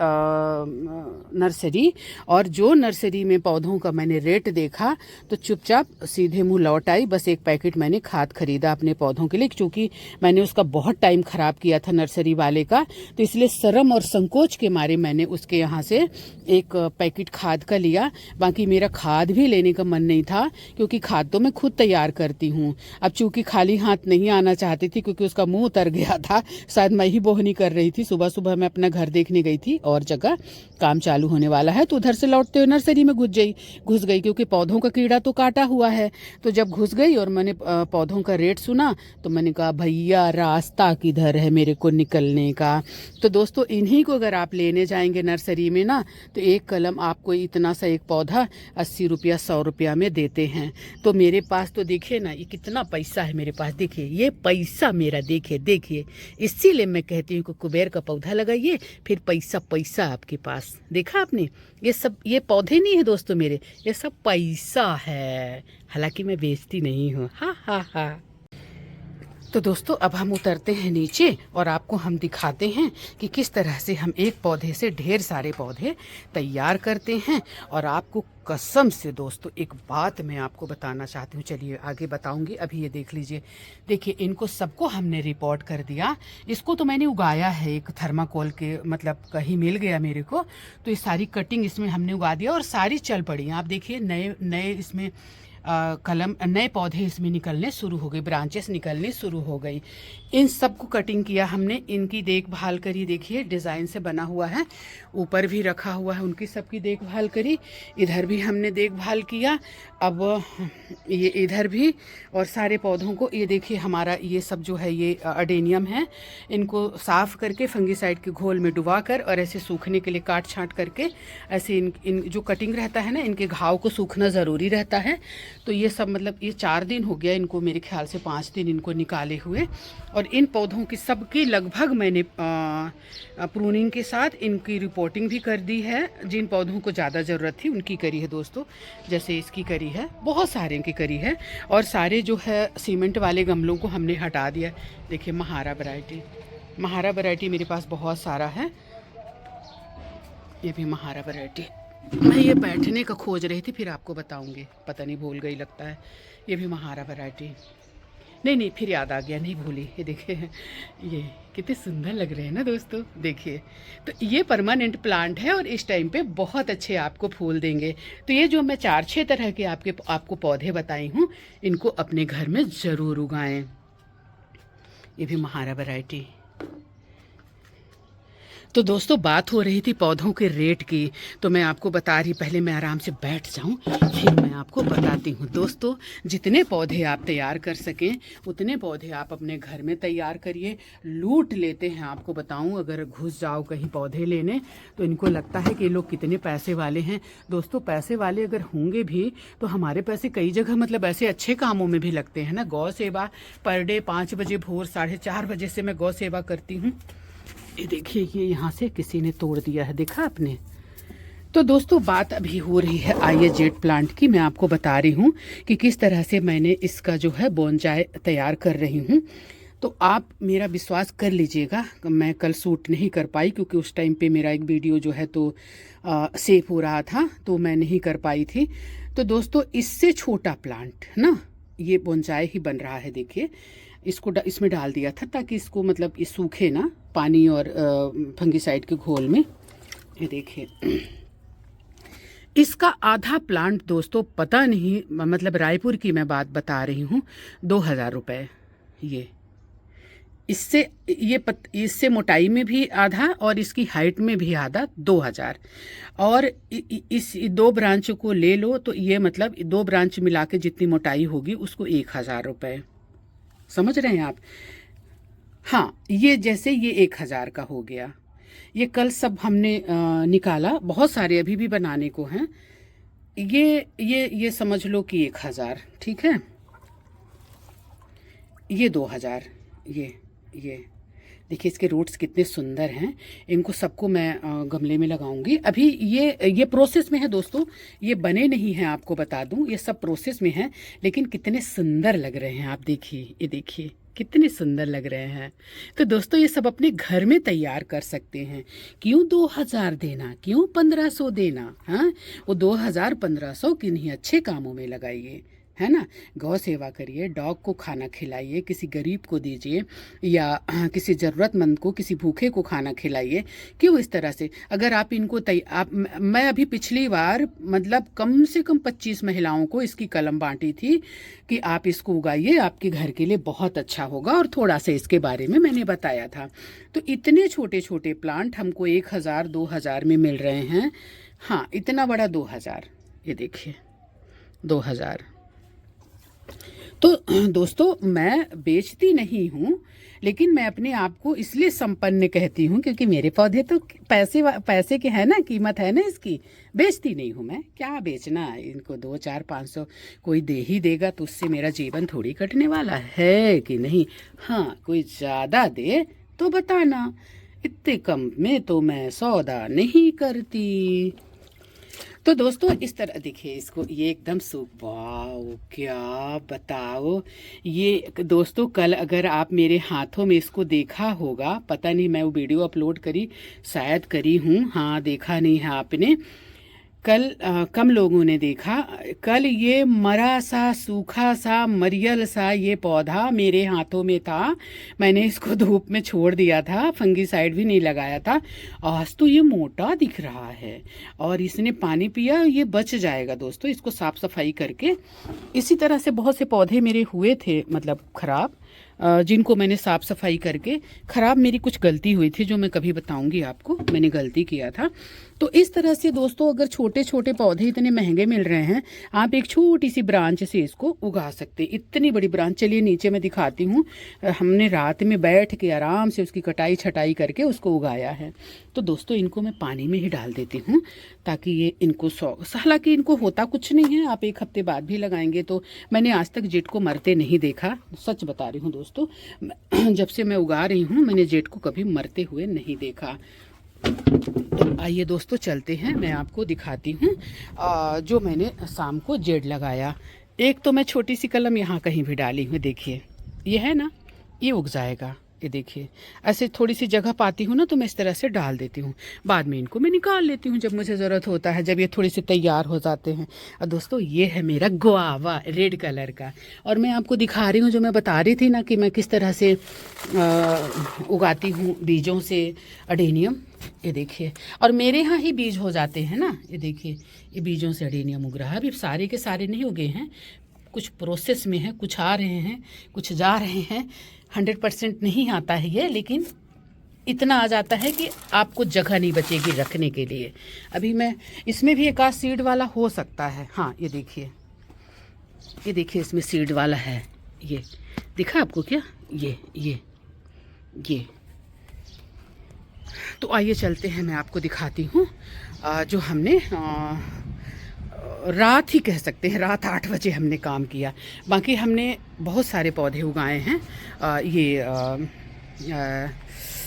नर्सरी, और जो नर्सरी में पौधों का मैंने रेट देखा तो चुपचाप सीधे मुंह लौट आई। बस एक पैकेट मैंने खाद खरीदा अपने पौधों के लिए, क्योंकि मैंने उसका बहुत टाइम खराब किया था नर्सरी वाले का, तो इसलिए शर्म और संकोच के मारे मैंने उसके यहाँ से एक पैकेट खाद का लिया। बाकी मेरा खाद भी लेने का मन नहीं था, क्योंकि खाद तो मैं खुद तैयार करती हूँ। अब चूंकि खाली हाथ नहीं आना चाहती थी, क्योंकि उसका मुंह उतर गया था, शायद मैं ही बोहनी कर रही थी। सुबह सुबह मैं अपना घर देखने गई थी और जगह काम चालू होने वाला है, तो उधर से लौटते हुए नर्सरी में घुस गई, क्योंकि पौधों का कीड़ा तो काटा हुआ है। तो जब घुस गई और मैंने पौधों का रेट सुना तो मैंने कहा भैया रास्ता किधर है मेरे को निकलने का। तो दोस्तों इन्हीं को अगर आप लेने जाएंगे नर्सरी में ना, तो एक कलम आपको इतना सा एक पौधा 80 रुपया 100 रुपया में देते हैं। तो मेरे पास तो देखिए ना, ये कितना पैसा है मेरे पास। देखिए ये पैसा मेरा, देखिए इसीलिए मैं कहती हूँ कि कुबेर का पौधा लगाइए, फिर पैसा पैसा आपके पास। देखा आपने, ये पौधे नहीं है दोस्तों मेरे, ये सब पैसा है। हालांकि मैं बेचती नहीं हूँ, हा हा हा। तो दोस्तों अब हम उतरते हैं नीचे और आपको हम दिखाते हैं कि किस तरह से हम एक पौधे से ढेर सारे पौधे तैयार करते हैं। और आपको कसम से दोस्तों एक बात मैं आपको बताना चाहती हूँ, चलिए आगे बताऊंगी। अभी ये देख लीजिए, देखिए इनको सबको हमने रिपोर्ट कर दिया। इसको तो मैंने उगाया है एक थर्माकोल के, मतलब कहीं मिल गया मेरे को, तो ये सारी कटिंग इसमें हमने उगा दिया और सारी चल पड़ी। आप देखिए नए इसमें कलम, नए पौधे इसमें निकलने शुरू हो गए, ब्रांचेस निकलने शुरू हो गई। इन सब को कटिंग किया हमने, इनकी देखभाल करी। देखिए डिज़ाइन से बना हुआ है, ऊपर भी रखा हुआ है, उनकी सबकी देखभाल करी। इधर भी हमने देखभाल किया। अब ये इधर भी, और सारे पौधों को, ये देखिए हमारा ये सब जो है ये अडेनियम है, इनको साफ़ करके फंगीसाइड के घोल में डुबा कर और ऐसे सूखने के लिए काट छाँट करके ऐसे इन जो कटिंग रहता है ना, इनके घाव को सूखना ज़रूरी रहता है। तो ये सब मतलब ये 4 दिन हो गया इनको, मेरे ख्याल से 5 दिन इनको निकाले हुए। और इन पौधों की सबकी लगभग मैंने प्रूनिंग के साथ इनकी रिपोर्टिंग भी कर दी है। जिन पौधों को ज़्यादा ज़रूरत थी उनकी करी है दोस्तों, जैसे इसकी करी है, बहुत सारे की करी है। और सारे जो है सीमेंट वाले गमलों को हमने हटा दिया। देखिए महारा वैरायटी मेरे पास बहुत सारा है। ये भी महारा वैरायटी, मैं ये बैठने का खोज रही थी, फिर आपको बताऊंगी, पता नहीं भूल गई लगता है। ये भी महारा वैरायटी, नहीं फिर याद आ गया, नहीं भूली। ये देखिए ये कितने सुंदर लग रहे हैं ना दोस्तों, देखिए। तो ये परमानेंट प्लांट है और इस टाइम पे बहुत अच्छे आपको फूल देंगे। तो ये जो मैं 4-6 तरह के आपको पौधे बताई हूँ, इनको अपने घर में ज़रूर उगाएं। ये भी महारा वैरायटी। तो दोस्तों बात हो रही थी पौधों के रेट की, तो मैं आपको बता रही, पहले मैं आराम से बैठ जाऊं फिर मैं आपको बताती हूं। दोस्तों जितने पौधे आप तैयार कर सकें उतने पौधे आप अपने घर में तैयार करिए। लूट लेते हैं, आपको बताऊं, अगर घुस जाओ कहीं पौधे लेने तो इनको लगता है कि ये लोग कितने पैसे वाले हैं। दोस्तों पैसे वाले अगर होंगे भी तो हमारे पैसे कई जगह मतलब ऐसे अच्छे कामों में भी लगते हैं ना। गौ सेवा पर डे 5 बजे भोर 4:30 बजे से मैं गौ सेवा करती हूँ। ये देखिए, ये यहाँ से किसी ने तोड़ दिया है, देखा आपने। तो दोस्तों बात अभी हो रही है आइए जेड प्लांट की। मैं आपको बता रही हूँ कि किस तरह से मैंने इसका जो है बोनजाई तैयार कर रही हूँ। तो आप मेरा विश्वास कर लीजिएगा, मैं कल शूट नहीं कर पाई क्योंकि उस टाइम पे मेरा एक वीडियो जो है तो सेव हो रहा था, तो मैं नहीं कर पाई थी। तो दोस्तों इससे छोटा प्लांट ना, ये बोनजाई ही बन रहा है। देखिए इसको इसमें डाल दिया था ताकि इसको मतलब ये सूखे ना पानी और फंगीसाइड के घोल में। ये देखिए इसका आधा प्लांट दोस्तों पता नहीं, मतलब रायपुर की मैं बात बता रही हूँ, 2000 रुपये। ये इससे मोटाई में भी आधा और इसकी हाइट में भी आधा, 2000। और इस 2 ब्रांच को ले लो तो ये मतलब 2 ब्रांच मिला के जितनी मोटाई होगी उसको 1000 रुपये। समझ रहे हैं आप? हाँ, ये जैसे ये 1000 का हो गया। ये कल सब हमने निकाला, बहुत सारे अभी भी बनाने को हैं। ये समझ लो कि 1000, ठीक है। ये 2000। ये देखिए इसके रूट्स कितने सुंदर हैं। इनको सबको मैं गमले में लगाऊंगी। अभी ये प्रोसेस में है दोस्तों, ये बने नहीं हैं, आपको बता दूं, ये सब प्रोसेस में है। लेकिन कितने सुंदर लग रहे हैं, आप देखिए, ये देखिए कितने सुंदर लग रहे हैं। तो दोस्तों ये सब अपने घर में तैयार कर सकते हैं। क्यों 2000 देना, क्यों 1500 देना? हाँ, वो 2000 1500 किन्हीं अच्छे कामों में लगाइए, है ना। गौ सेवा करिए, डॉग को खाना खिलाइए, किसी गरीब को दीजिए या किसी ज़रूरतमंद को, किसी भूखे को खाना खिलाइए। क्यों इस तरह से? अगर आप इनको मैं अभी पिछली बार मतलब कम से कम 25 महिलाओं को इसकी कलम बांटी थी कि आप इसको उगाइए, आपके घर के लिए बहुत अच्छा होगा, और थोड़ा सा इसके बारे में मैंने बताया था। तो इतने छोटे छोटे प्लांट हमको 1000 2000 में मिल रहे हैं। हाँ, इतना बड़ा 2000, ये देखिए 2000। तो दोस्तों मैं बेचती नहीं हूँ, लेकिन मैं अपने आप को इसलिए संपन्न कहती हूँ क्योंकि मेरे पौधे तो पैसे के हैं ना, कीमत है ना इसकी। बेचती नहीं हूँ मैं, क्या बेचना, इनको 2 4 500 कोई दे ही देगा तो उससे मेरा जीवन थोड़ी कटने वाला है कि नहीं। हाँ, कोई ज़्यादा दे तो बताना, इतने कम में तो मैं सौदा नहीं करती। तो दोस्तों इस तरह देखिए इसको, ये एकदम सूख, वाओ क्या बताओ। ये दोस्तों कल अगर आप मेरे हाथों में इसको देखा होगा, पता नहीं मैं वो वीडियो अपलोड करी, शायद करी हूँ, हाँ देखा नहीं है आपने। कल कम लोगों ने देखा। कल ये मरा सा, सूखा सा, मरियल सा ये पौधा मेरे हाथों में था। मैंने इसको धूप में छोड़ दिया था, फंगीसाइड भी नहीं लगाया था। आज तो ये मोटा दिख रहा है और इसने पानी पिया, ये बच जाएगा दोस्तों। इसको साफ सफाई करके, इसी तरह से बहुत से पौधे मेरे हुए थे मतलब खराब, जिनको मैंने साफ़ सफाई करके, ख़राब मेरी कुछ गलती हुई थी जो मैं कभी बताऊंगी आपको, मैंने गलती किया था। तो इस तरह से दोस्तों अगर छोटे छोटे पौधे इतने महंगे मिल रहे हैं, आप एक छोटी सी ब्रांच से इसको उगा सकते हैं। इतनी बड़ी ब्रांच, चलिए नीचे मैं दिखाती हूँ। हमने रात में बैठ के आराम से उसकी कटाई छटाई करके उसको उगाया है। तो दोस्तों इनको मैं पानी में ही डाल देती हूँ ताकि ये इनको हालांकि इनको होता कुछ नहीं है, आप 1 हफ्ते बाद भी लगाएंगे तो। मैंने आज तक जेट को मरते नहीं देखा, सच बता रही हूँ दोस्तों। जब से मैं उगा रही हूँ मैंने जेट को कभी मरते हुए नहीं देखा। तो आइए दोस्तों चलते हैं, मैं आपको दिखाती हूँ जो मैंने शाम को जेड लगाया। एक तो मैं छोटी सी कलम यहाँ कहीं भी डाली हूँ, देखिए ये है ना, ये उग जाएगा। ये देखिए ऐसे थोड़ी सी जगह पाती हूँ ना तो मैं इस तरह से डाल देती हूँ। बाद में इनको मैं निकाल लेती हूँ जब मुझे ज़रूरत होता है, जब ये थोड़ी सी तैयार हो जाते हैं। और दोस्तों ये है मेरा गुआवा रेड कलर का, और मैं आपको दिखा रही हूँ जो मैं बता रही थी ना कि मैं किस तरह से उगाती हूँ बीजों से अडेनियम। ये देखिए, और मेरे यहाँ ही बीज हो जाते हैं ना। ये देखिए ये बीजों से अडेनियम उग रहा है। अभी सारे के सारे नहीं उगे हैं, कुछ प्रोसेस में है, कुछ आ रहे हैं, कुछ जा रहे हैं। 100% नहीं आता है ये, लेकिन इतना आ जाता है कि आपको जगह नहीं बचेगी रखने के लिए। अभी मैं इसमें भी एक आध सीड वाला हो सकता है। हाँ ये देखिए इसमें सीड वाला है। ये दिखा आपको क्या? ये तो आइए चलते हैं, मैं आपको दिखाती हूँ जो हमने रात ही कह सकते हैं, रात 8 बजे हमने काम किया। बाकी हमने बहुत सारे पौधे उगाए हैं।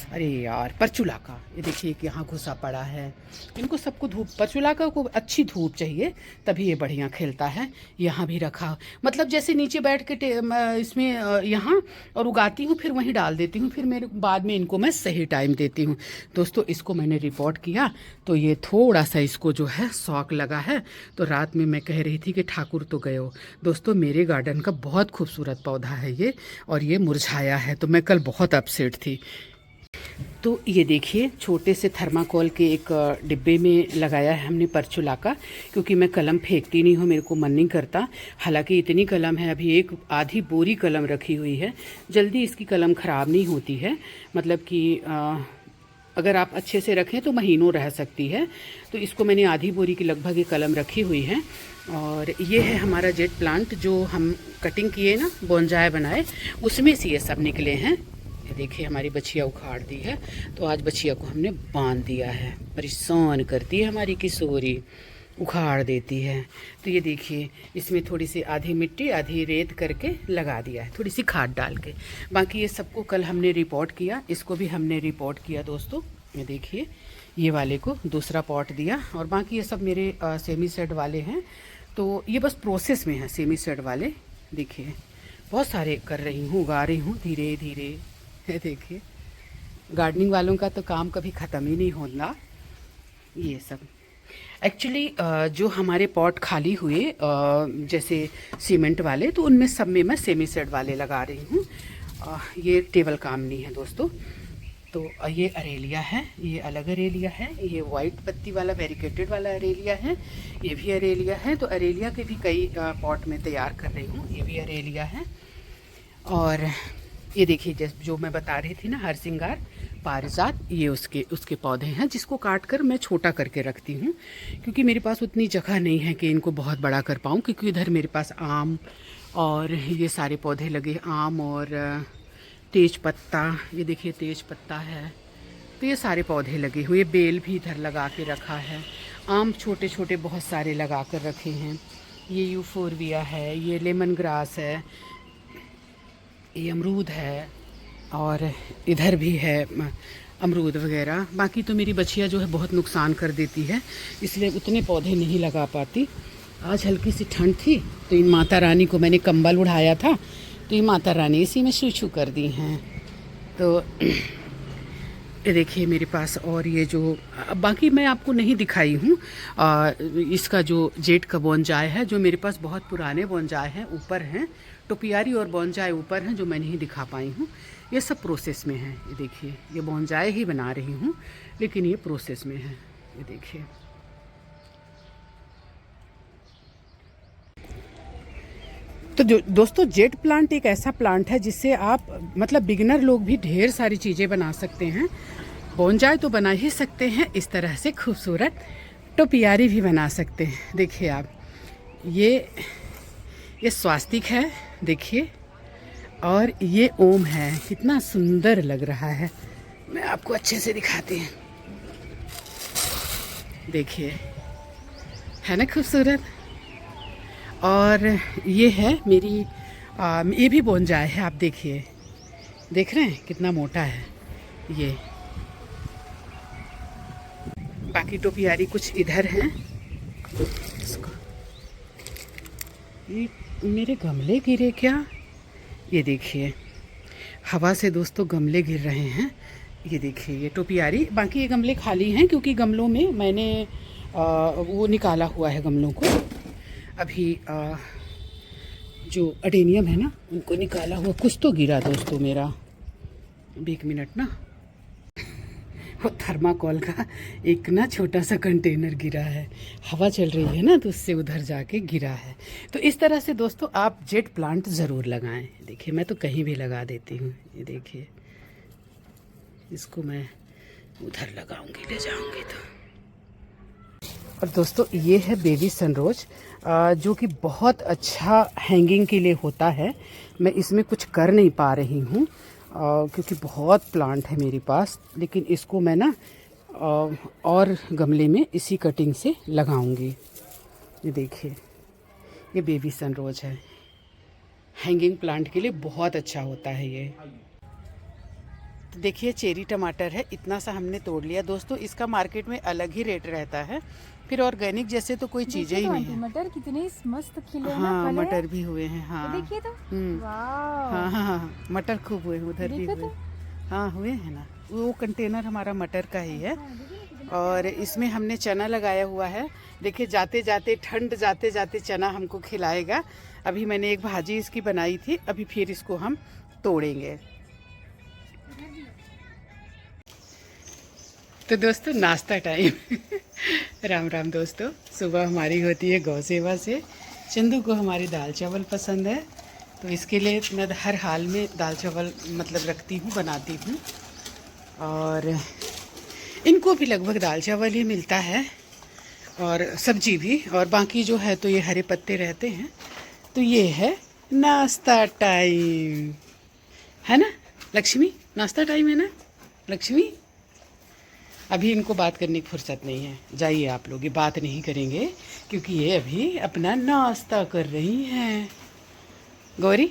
अरे यार परचूला का, ये देखिए कि यहाँ घुसा पड़ा है। इनको सबको धूप, परचूला का को अच्छी धूप चाहिए तभी ये बढ़िया खिलता है। यहाँ भी रखा, मतलब जैसे नीचे बैठ के इसमें यहाँ और उगाती हूँ, फिर वहीं डाल देती हूँ, फिर मेरे बाद में इनको मैं सही टाइम देती हूँ। दोस्तों इसको मैंने रिपोर्ट किया तो ये थोड़ा सा इसको जो है शौक लगा है। तो रात में मैं कह रही थी कि ठाकुर तो गए हो। दोस्तों मेरे गार्डन का बहुत खूबसूरत पौधा है ये, और ये मुरझाया है, तो मैं कल बहुत अपसेट थी। तो ये देखिए छोटे से थर्माकोल के एक डिब्बे में लगाया है हमने परचूला का, क्योंकि मैं कलम फेंकती नहीं हूँ, मेरे को मन नहीं करता। हालांकि इतनी कलम है, अभी एक आधी बोरी कलम रखी हुई है। जल्दी इसकी कलम ख़राब नहीं होती है, मतलब कि अगर आप अच्छे से रखें तो महीनों रह सकती है। तो इसको मैंने आधी बोरी की लगभग एक कलम रखी हुई है। और ये है हमारा जेट प्लांट जो हम कटिंग किए ना, बोनजाय बनाए, उसमें से ये सब निकले हैं। ये देखिए हमारी बछिया उखाड़ दी है, तो आज बछिया को हमने बांध दिया है। परेशान करती है हमारी किशोरी, उखाड़ देती है। तो ये देखिए इसमें थोड़ी सी आधी मिट्टी आधी रेत करके लगा दिया है, थोड़ी सी खाद डाल के। बाकी ये सबको कल हमने रिपोर्ट किया, इसको भी हमने रिपोर्ट किया दोस्तों। ये देखिए ये वाले को दूसरा पॉट दिया, और बाकी ये सब मेरे सेमी सेड वाले हैं। तो ये बस प्रोसेस में है सेमी सेड वाले। देखिए बहुत सारे कर रही हूँ, उगा रही हूँ धीरे धीरे। ये देखिए गार्डनिंग वालों का तो काम कभी ख़त्म ही नहीं होना। ये सब एक्चुअली जो हमारे पॉट खाली हुए जैसे सीमेंट वाले, तो उनमें सब में मैं सेमी सेड वाले लगा रही हूँ। ये टेबल कामनी है दोस्तों। तो ये अरेलिया है, ये अलग अरेलिया है। ये वाइट पत्ती वाला वेरिकेटेड वाला अरेलिया है, ये भी अरेलिया है। तो अरेलिया के भी कई पॉट में तैयार कर रही हूँ। ये भी अरेलिया है। और ये देखिए जैसे जो मैं बता रही थी ना, हर सिंगार पारिजात, ये उसके पौधे हैं, जिसको काट कर मैं छोटा करके रखती हूँ, क्योंकि मेरे पास उतनी जगह नहीं है कि इनको बहुत बड़ा कर पाऊँ। क्योंकि इधर मेरे पास आम और ये सारे पौधे लगे, आम और तेज पत्ता, ये देखिए तेज पत्ता है। तो ये सारे पौधे लगे हुए, बेल भी इधर लगा के रखा है, आम छोटे छोटे बहुत सारे लगा कर रखे हैं। ये यूफोरबिया है, ये लेमन ग्रास है, ये अमरूद है, और इधर भी है अमरूद वगैरह। बाकी तो मेरी बछिया जो है बहुत नुकसान कर देती है, इसलिए उतने पौधे नहीं लगा पाती। आज हल्की सी ठंड थी तो इन माता रानी को मैंने कंबल उड़ाया था, तो ये माता रानी इसी में छू कर दी हैं। तो ये देखिए मेरे पास, और ये जो बाकी मैं आपको नहीं दिखाई हूँ, इसका जो जेट का बोनजाय है, जो मेरे पास बहुत पुराने बोनजाय हैं ऊपर हैं, टोपियारी और बोनजाय ऊपर हैं, जो मैं नहीं दिखा पाई हूँ। ये सब प्रोसेस में है। ये देखिए ये बोनजाय ही बना रही हूँ, लेकिन ये प्रोसेस में है। ये देखिए तो जो दोस्तों जेट प्लांट एक ऐसा प्लांट है जिससे आप मतलब बिगिनर लोग भी ढेर सारी चीज़ें बना सकते हैं। बोनजाय तो बना ही सकते हैं, इस तरह से खूबसूरत टोपियारी भी बना सकते हैं। देखिए आप, ये स्वास्तिक है देखिए, और ये ओम है। कितना सुंदर लग रहा है, मैं आपको अच्छे से दिखाती हूँ। देखिए है ना खूबसूरत। और ये है मेरी ये भी बोनजाय है, आप देखिए, देख रहे हैं कितना मोटा है ये। बाकी टोपियारी कुछ इधर हैं। ये मेरे गमले गिरे क्या? ये देखिए हवा से दोस्तों गमले गिर रहे हैं। ये देखिए ये टोपियारी। बाकी ये गमले खाली हैं, क्योंकि गमलों में मैंने वो निकाला हुआ है गमलों को। अभी जो अडेनियम है ना, उनको निकाला हुआ। कुछ तो गिरा दोस्तों मेरा, एक मिनट ना, वो थर्माकोल का एक ना छोटा सा कंटेनर गिरा है, हवा चल रही है ना, तो उससे उधर जाके गिरा है। तो इस तरह से दोस्तों आप जेट प्लांट ज़रूर लगाएं। देखिए मैं तो कहीं भी लगा देती हूँ। ये देखिए इसको मैं उधर लगाऊंगी, ले जाऊंगी तो। और दोस्तों ये है बेबी सनरोज, जो कि बहुत अच्छा हैंगिंग के लिए होता है। मैं इसमें कुछ कर नहीं पा रही हूँ क्योंकि बहुत प्लांट है मेरे पास, लेकिन इसको मैं ना और गमले में इसी कटिंग से लगाऊंगी। ये देखिए, ये बेबी सनरोज है, हैंगिंग प्लांट के लिए बहुत अच्छा होता है ये। तो देखिए चेरी टमाटर है, इतना सा हमने तोड़ लिया। दोस्तों इसका मार्केट में अलग ही रेट रहता है, फिर ऑर्गेनिक जैसे तो कोई चीज़ें ही नहीं है। मटर कितने मस्त खिले हैं। हाँ मटर भी हुए हैं। हाँ तो देखिए तो हाँ हाँ हाँ, मटर खूब हुए, उधर भी हुए। हाँ हुए हैं ना, वो कंटेनर हमारा मटर का ही है। और इसमें हमने चना लगाया हुआ है। देखिए जाते जाते ठंड जाते जाते चना हमको खिलाएगा। अभी मैंने एक भाजी इसकी बनाई थी, अभी फिर इसको हम तोड़ेंगे। तो दोस्तों नाश्ता टाइम राम राम दोस्तों। सुबह हमारी होती है गौ सेवा से। चंदू को हमारी दाल चावल पसंद है, तो इसके लिए मैं हर हाल में दाल चावल मतलब रखती हूँ, बनाती हूँ। और इनको भी लगभग दाल चावल ही मिलता है और सब्जी भी, और बाकी जो है तो ये हरे पत्ते रहते हैं। तो ये है नाश्ता टाइम, है ना लक्ष्मी? नाश्ता टाइम है ना लक्ष्मी? अभी इनको बात करने की फुर्सत नहीं है, जाइए आप लोग, ये बात नहीं करेंगे क्योंकि ये अभी अपना नाश्ता कर रही हैं। गौरी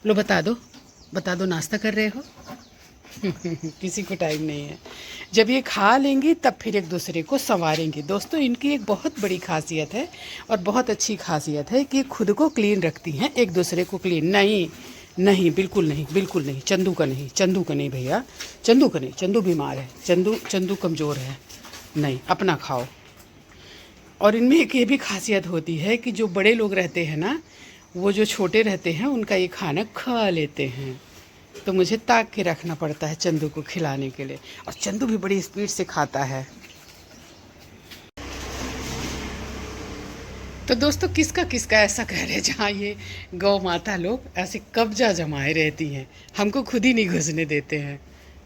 लो बता दो नाश्ता कर रहे हो? किसी को टाइम नहीं है। जब ये खा लेंगी तब फिर एक दूसरे को संवारेंगे। दोस्तों इनकी एक बहुत बड़ी खासियत है और बहुत अच्छी खासियत है कि खुद को क्लीन रखती हैं, एक दूसरे को क्लीन नहीं। नहीं बिल्कुल नहीं, बिल्कुल नहीं। चंदू का नहीं भैया, चंदू का नहीं। चंदू बीमार है, चंदू कमज़ोर है, नहीं अपना खाओ। और इनमें एक ये भी खासियत होती है कि जो बड़े लोग रहते हैं ना, वो जो छोटे रहते हैं उनका ये खाना खा लेते हैं। तो मुझे ताक के रखना पड़ता है चंदू को खिलाने के लिए, और चंदू भी बड़ी स्पीड से खाता है। तो दोस्तों किसका ऐसा घर है जहाँ ये गौ माता लोग ऐसे कब्जा जमाए रहती हैं, हमको खुद ही नहीं घुसने देते हैं।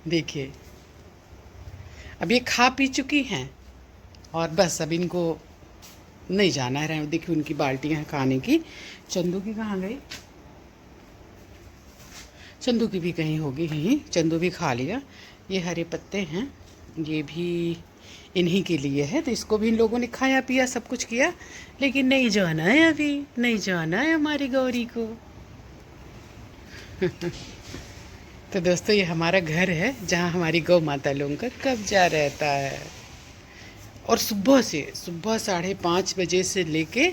देखिए अब ये खा पी चुकी हैं और बस अब इनको नहीं जाना है। देखिए उनकी बाल्टियाँ खाने की। चंदू की कहाँ गई? चंदू की भी कहीं होगी ही, चंदू भी खा लिया। ये हरे पत्ते हैं, ये भी इन्हीं के लिए है, तो इसको भी इन लोगों ने खाया पिया सब कुछ किया, लेकिन नहीं जाना है, अभी नहीं जाना है हमारी गौरी को। तो दोस्तों ये हमारा घर है जहाँ हमारी गौ माता लोगों का कब्जा रहता है। और सुबह 5:30 बजे से लेके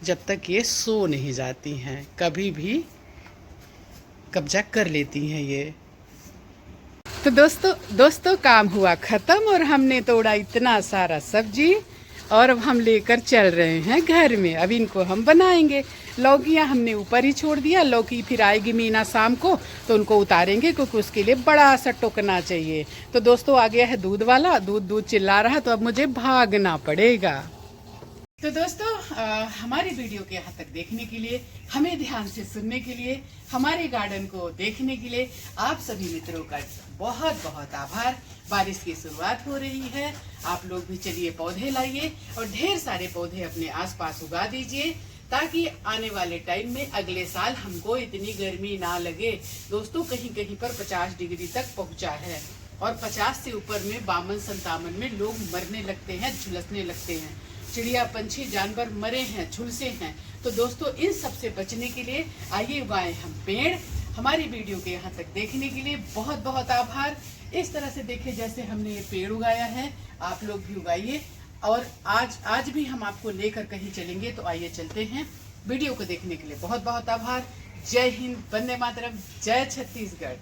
जब तक ये सो नहीं जाती हैं, कभी भी कब्जा कर लेती हैं ये। तो दोस्तों काम हुआ ख़त्म और हमने तोड़ा इतना सारा सब्जी और अब हम लेकर चल रहे हैं घर में। अब इनको हम बनाएंगे। लौकियाँ हमने ऊपर ही छोड़ दिया, लौकी फिर आएगी मीना शाम को तो उनको उतारेंगे, क्योंकि उसके लिए बड़ा सा टोकना चाहिए। तो दोस्तों आ गया है दूध वाला, दूध चिल्ला रहा, तो अब मुझे भागना पड़ेगा। तो दोस्तों हमारी वीडियो के यहाँ तक देखने के लिए, हमें ध्यान से सुनने के लिए, हमारे गार्डन को देखने के लिए आप सभी मित्रों का बहुत बहुत आभार। बारिश की शुरुआत हो रही है, आप लोग भी चलिए पौधे लाइए और ढेर सारे पौधे अपने आसपास उगा दीजिए, ताकि आने वाले टाइम में अगले साल हमको इतनी गर्मी ना लगे। दोस्तों कहीं कहीं पर 50 डिग्री तक पहुँचा है और 50 से ऊपर में 52-57 में लोग मरने लगते हैं, झुलसने लगते हैं। चिड़िया पंछी जानवर मरे हैं, झुलसे हैं। तो दोस्तों इन सब से बचने के लिए आइए उगाएं हम पेड़। हमारी वीडियो के यहाँ तक देखने के लिए बहुत बहुत आभार। इस तरह से देखिए जैसे हमने ये पेड़ उगाया है, आप लोग भी उगाइए। और आज भी हम आपको लेकर कहीं चलेंगे, तो आइए चलते हैं। वीडियो को देखने के लिए बहुत बहुत आभार। जय हिंद, वंदे मातरम, जय छत्तीसगढ़।